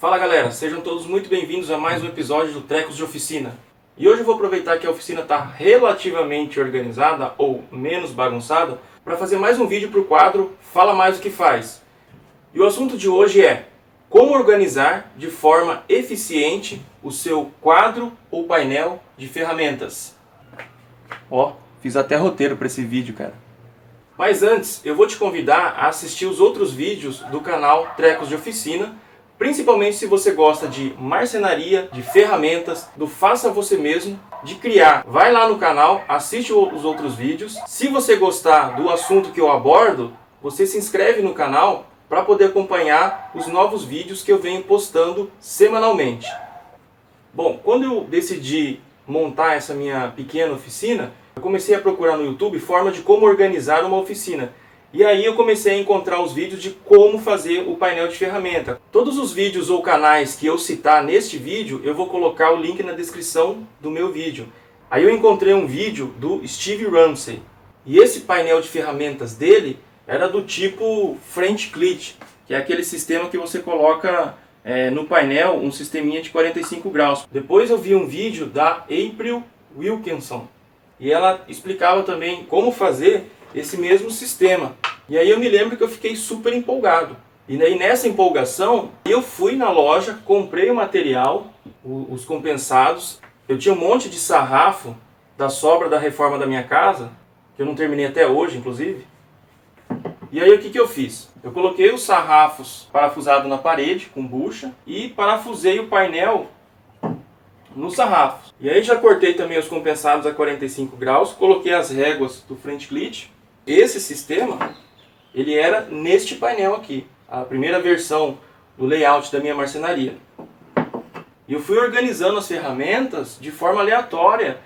Fala galera, sejam todos muito bem-vindos a mais um episódio do Trecos de Oficina. E hoje eu vou aproveitar que a oficina está relativamente organizada ou menos bagunçada para fazer mais um vídeo para o quadro Fala Mais o que Faz. E o assunto de hoje é como organizar de forma eficiente o seu quadro ou painel de ferramentas. Ó, fiz até roteiro para esse vídeo, cara. Mas antes, eu vou te convidar a assistir os outros vídeos do canal Trecos de Oficina, principalmente se você gosta de marcenaria, de ferramentas, do faça você mesmo, de criar. Vai lá no canal, assiste os outros vídeos. Se você gostar do assunto que eu abordo, você se inscreve no canal para poder acompanhar os novos vídeos que eu venho postando semanalmente. Bom, quando eu decidi montar essa minha pequena oficina, eu comecei a procurar no YouTube forma de como organizar uma oficina. E aí eu comecei a encontrar os vídeos de como fazer o painel de ferramenta. Todos os vídeos ou canais que eu citar neste vídeo, eu vou colocar o link na descrição do meu vídeo. Aí eu encontrei um vídeo do Steve Ramsey. E esse painel de ferramentas dele era do tipo French Clit, que é aquele sistema que você coloca no painel, um sisteminha de 45 graus. Depois eu vi um vídeo da April Wilkinson. E ela explicava também como fazer esse mesmo sistema. E aí eu me lembro que eu fiquei super empolgado. E aí nessa empolgação, eu fui na loja, comprei o material, os compensados. Eu tinha um monte de sarrafo da sobra da reforma da minha casa, que eu não terminei até hoje, inclusive. E aí o que eu fiz? Eu coloquei os sarrafos parafusados na parede, com bucha, e parafusei o painel nos sarrafos. E aí já cortei também os compensados a 45 graus, coloquei as réguas do French Clit. Esse sistema, ele era neste painel aqui, a primeira versão do layout da minha marcenaria. E eu fui organizando as ferramentas de forma aleatória,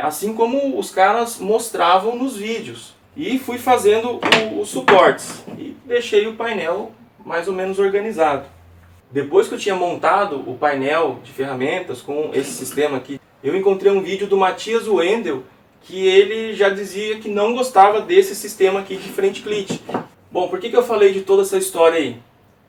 assim como os caras mostravam nos vídeos. E fui fazendo os suportes e deixei o painel mais ou menos organizado. Depois que eu tinha montado o painel de ferramentas com esse sistema aqui, eu encontrei um vídeo do Matias Wendel, que ele já dizia que não gostava desse sistema aqui de French Clit. Bom, por que eu falei de toda essa história aí?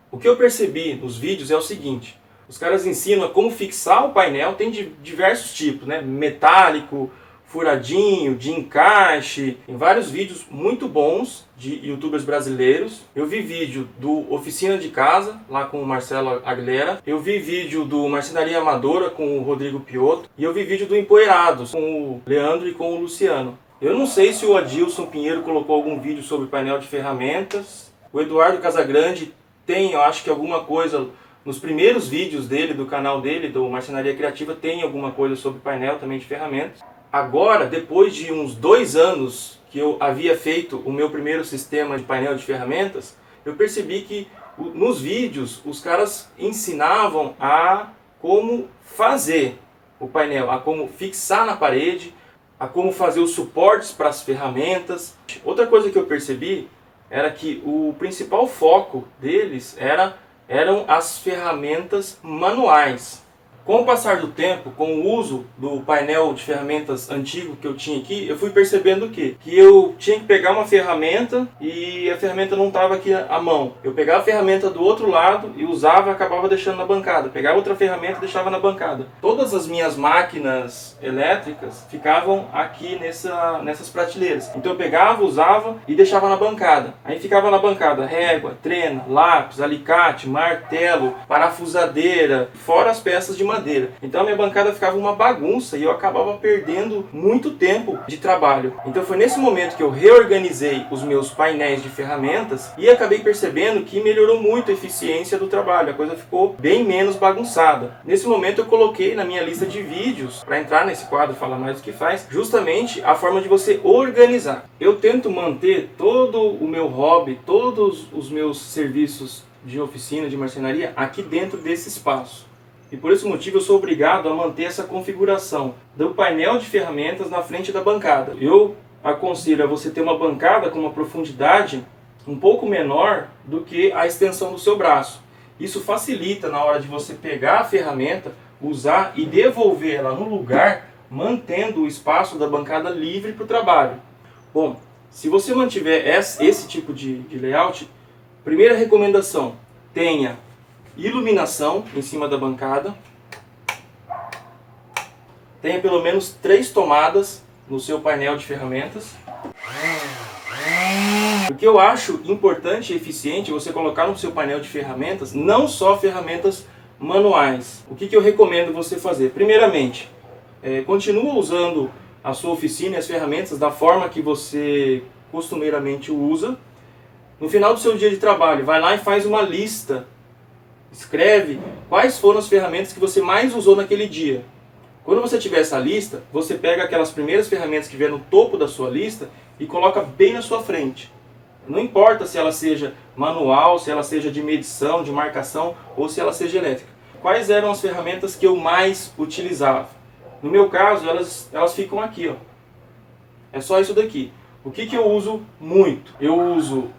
O que eu percebi nos vídeos é o seguinte: os caras ensinam como fixar o painel, tem de diversos tipos, né? Metálico, furadinho, de encaixe, tem vários vídeos muito bons de youtubers brasileiros. Eu vi vídeo do Oficina de Casa, lá com o Marcelo Aguilera. Eu vi vídeo do Marcenaria Amadora com o Rodrigo Piotto. E eu vi vídeo do Empoeirados com o Leandro e com o Luciano. Eu não sei se o Adilson Pinheiro colocou algum vídeo sobre painel de ferramentas. O Eduardo Casagrande tem, eu acho que alguma coisa nos primeiros vídeos dele, do canal dele, do Marcenaria Criativa, tem alguma coisa sobre painel também de ferramentas. Agora, depois de uns 2 anos que eu havia feito o meu primeiro sistema de painel de ferramentas, eu percebi que nos vídeos os caras ensinavam a como fazer o painel, a como fixar na parede, a como fazer os suportes para as ferramentas. Outra coisa que eu percebi era que o principal foco deles eram as ferramentas manuais. Com o passar do tempo, com o uso do painel de ferramentas antigo que eu tinha aqui, eu fui percebendo o quê? Que eu tinha que pegar uma ferramenta e a ferramenta não estava aqui à mão. Eu pegava a ferramenta do outro lado e usava e acabava deixando na bancada. Pegava outra ferramenta e deixava na bancada. Todas as minhas máquinas elétricas ficavam aqui nessas prateleiras. Então eu pegava, usava e deixava na bancada. Aí ficava na bancada régua, trena, lápis, alicate, martelo, parafusadeira, fora as peças de madeira. Então a minha bancada ficava uma bagunça e eu acabava perdendo muito tempo de trabalho. Então foi nesse momento que eu reorganizei os meus painéis de ferramentas e acabei percebendo que melhorou muito a eficiência do trabalho. A coisa ficou bem menos bagunçada. Nesse momento eu coloquei na minha lista de vídeos, para entrar nesse quadro Fala Mais o que Faz, justamente a forma de você organizar. Eu tento manter todo o meu hobby, todos os meus serviços de oficina, de marcenaria, aqui dentro desse espaço. E por esse motivo eu sou obrigado a manter essa configuração do painel de ferramentas na frente da bancada. Eu aconselho a você ter uma bancada com uma profundidade um pouco menor do que a extensão do seu braço. Isso facilita na hora de você pegar a ferramenta, usar e devolver ela no lugar, mantendo o espaço da bancada livre para o trabalho. Bom, se você mantiver esse tipo de layout, primeira recomendação, tenha iluminação em cima da bancada. Tenha pelo menos 3 tomadas no seu painel de ferramentas. O que eu acho importante e eficiente é você colocar no seu painel de ferramentas não só ferramentas manuais. O que eu recomendo você fazer? Primeiramente, continua usando a sua oficina e as ferramentas da forma que você costumeiramente usa. No final do seu dia de trabalho, vai lá e faz uma lista. Escreve quais foram as ferramentas que você mais usou naquele dia. Quando você tiver essa lista, você pega aquelas primeiras ferramentas que vier no topo da sua lista e coloca bem na sua frente. Não importa se ela seja manual, se ela seja de medição, de marcação ou se ela seja elétrica. Quais eram as ferramentas que eu mais utilizava? No meu caso, elas ficam aqui, ó. É só isso daqui. O que eu uso muito? Eu uso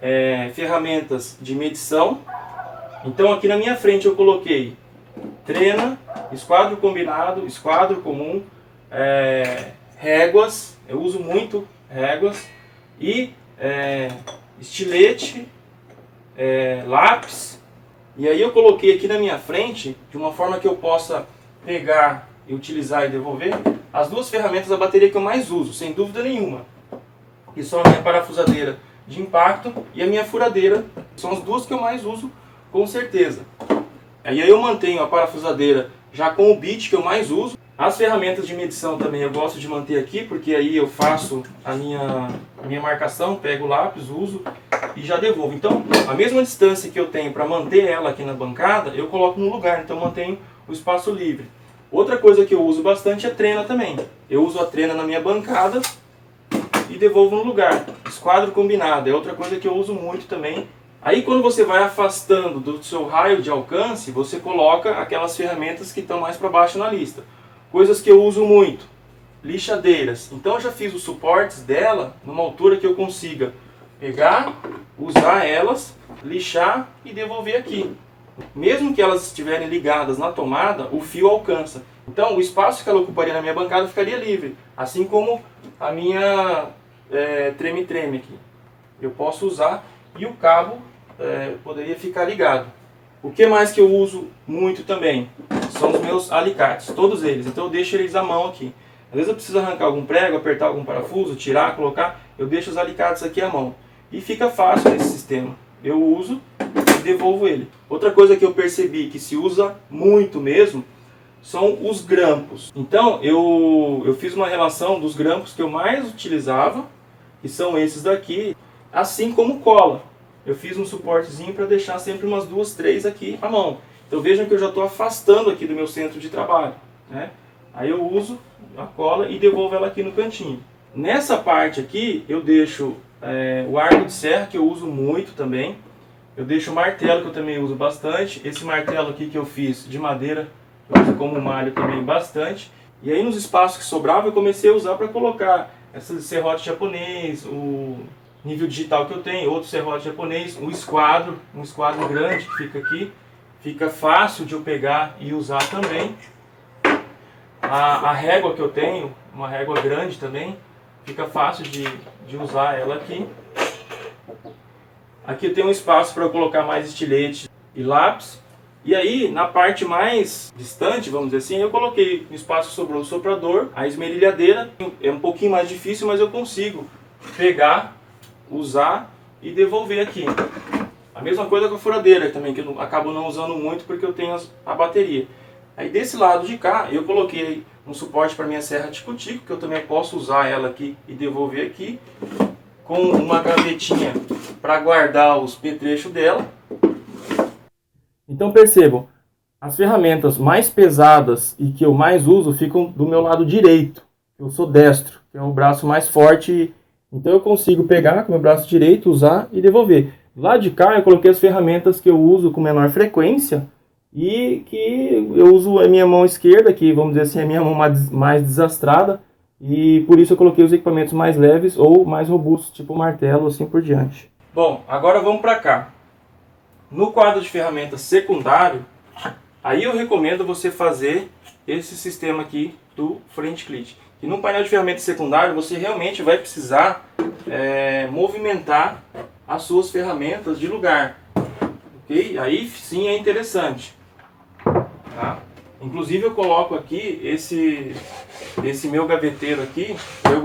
ferramentas de medição. Então aqui na minha frente eu coloquei trena, esquadro combinado, esquadro comum, réguas, eu uso muito réguas, e estilete, lápis. E aí eu coloquei aqui na minha frente, de uma forma que eu possa pegar e utilizar e devolver, as 2 ferramentas da bateria que eu mais uso, sem dúvida nenhuma. Que são a minha parafusadeira de impacto e a minha furadeira, são as 2 que eu mais uso, com certeza. Aí eu mantenho a parafusadeira já com o bit que eu mais uso. As ferramentas de medição também eu gosto de manter aqui, porque aí eu faço a minha marcação, pego o lápis, uso e já devolvo. Então, a mesma distância que eu tenho para manter ela aqui na bancada, eu coloco no lugar, então eu mantenho o espaço livre. Outra coisa que eu uso bastante é trena também. Eu uso a trena na minha bancada e devolvo no lugar. Esquadro combinado é outra coisa que eu uso muito também. Aí quando você vai afastando do seu raio de alcance, você coloca aquelas ferramentas que estão mais para baixo na lista. Coisas que eu uso muito. Lixadeiras. Então eu já fiz os suportes dela numa altura que eu consiga pegar, usar elas, lixar e devolver aqui. Mesmo que elas estiverem ligadas na tomada, o fio alcança. Então o espaço que ela ocuparia na minha bancada ficaria livre. Assim como a minha treme-treme aqui. Eu posso usar e o cabo poderia ficar ligado. O que mais que eu uso muito também são os meus alicates, todos eles. Então eu deixo eles à mão aqui. Às vezes eu preciso arrancar algum prego, apertar algum parafuso, tirar, colocar. Eu deixo os alicates aqui à mão. E fica fácil nesse sistema. Eu uso e devolvo ele. Outra coisa que eu percebi que se usa muito mesmo são os grampos. Então eu fiz uma relação dos grampos que eu mais utilizava, que são esses daqui, assim como cola. Eu fiz um suportezinho para deixar sempre umas 2, 3 aqui à mão. Então vejam que eu já estou afastando aqui do meu centro de trabalho, né? Aí eu uso a cola e devolvo ela aqui no cantinho. Nessa parte aqui eu deixo o arco de serra, que eu uso muito também. Eu deixo o martelo, que eu também uso bastante. Esse martelo aqui que eu fiz de madeira, eu uso como malho também bastante. E aí nos espaços que sobrava eu comecei a usar para colocar esse serrote japonês, o nível digital que eu tenho, outro serrote japonês, um esquadro grande que fica aqui. Fica fácil de eu pegar e usar também. A régua que eu tenho, uma régua grande também, fica fácil de usar ela aqui. Aqui eu tenho um espaço para eu colocar mais estilete e lápis. E aí, na parte mais distante, vamos dizer assim, eu coloquei no espaço que sobrou o soprador, a esmerilhadeira. É um pouquinho mais difícil, mas eu consigo pegar, usar e devolver aqui. A mesma coisa com a furadeira também, que eu acabo não usando muito porque eu tenho a bateria. Aí desse lado de cá, eu coloquei um suporte para minha serra tico-tico, que eu também posso usar ela aqui e devolver aqui, com uma gavetinha para guardar os petrechos dela. Então percebam, as ferramentas mais pesadas e que eu mais uso ficam do meu lado direito. Eu sou destro, que é o braço mais forte, então eu consigo pegar com o meu braço direito, usar e devolver. Lá de cá eu coloquei as ferramentas que eu uso com menor frequência e que eu uso a minha mão esquerda, que vamos dizer assim é a minha mão mais desastrada, e por isso eu coloquei os equipamentos mais leves ou mais robustos, tipo martelo, assim por diante. Bom, agora vamos para cá. No quadro de ferramentas secundário, aí eu recomendo você fazer esse sistema aqui do frente clit. E no painel de ferramentas secundário você realmente vai precisar movimentar as suas ferramentas de lugar. ok? Aí sim é interessante. Tá? Inclusive eu coloco aqui esse meu gaveteiro aqui para eu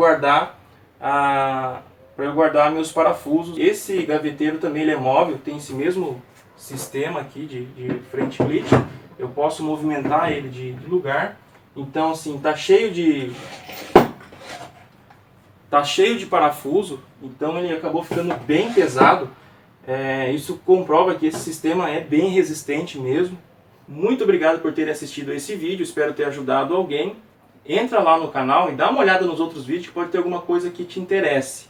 guardar meus parafusos. Esse gaveteiro também ele é móvel, tem esse mesmo sistema aqui de frente clip. Eu posso movimentar ele de lugar. Então assim, tá cheio de parafuso, então ele acabou ficando bem pesado. Isso comprova que esse sistema é bem resistente mesmo. Muito obrigado por terem assistido a esse vídeo, espero ter ajudado alguém. Entra lá no canal e dá uma olhada nos outros vídeos que pode ter alguma coisa que te interesse.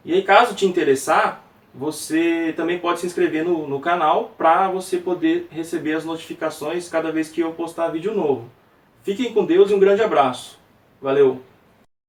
E aí, caso te interessar, você também pode se inscrever no canal para você poder receber as notificações cada vez que eu postar vídeo novo. Fiquem com Deus e um grande abraço. Valeu!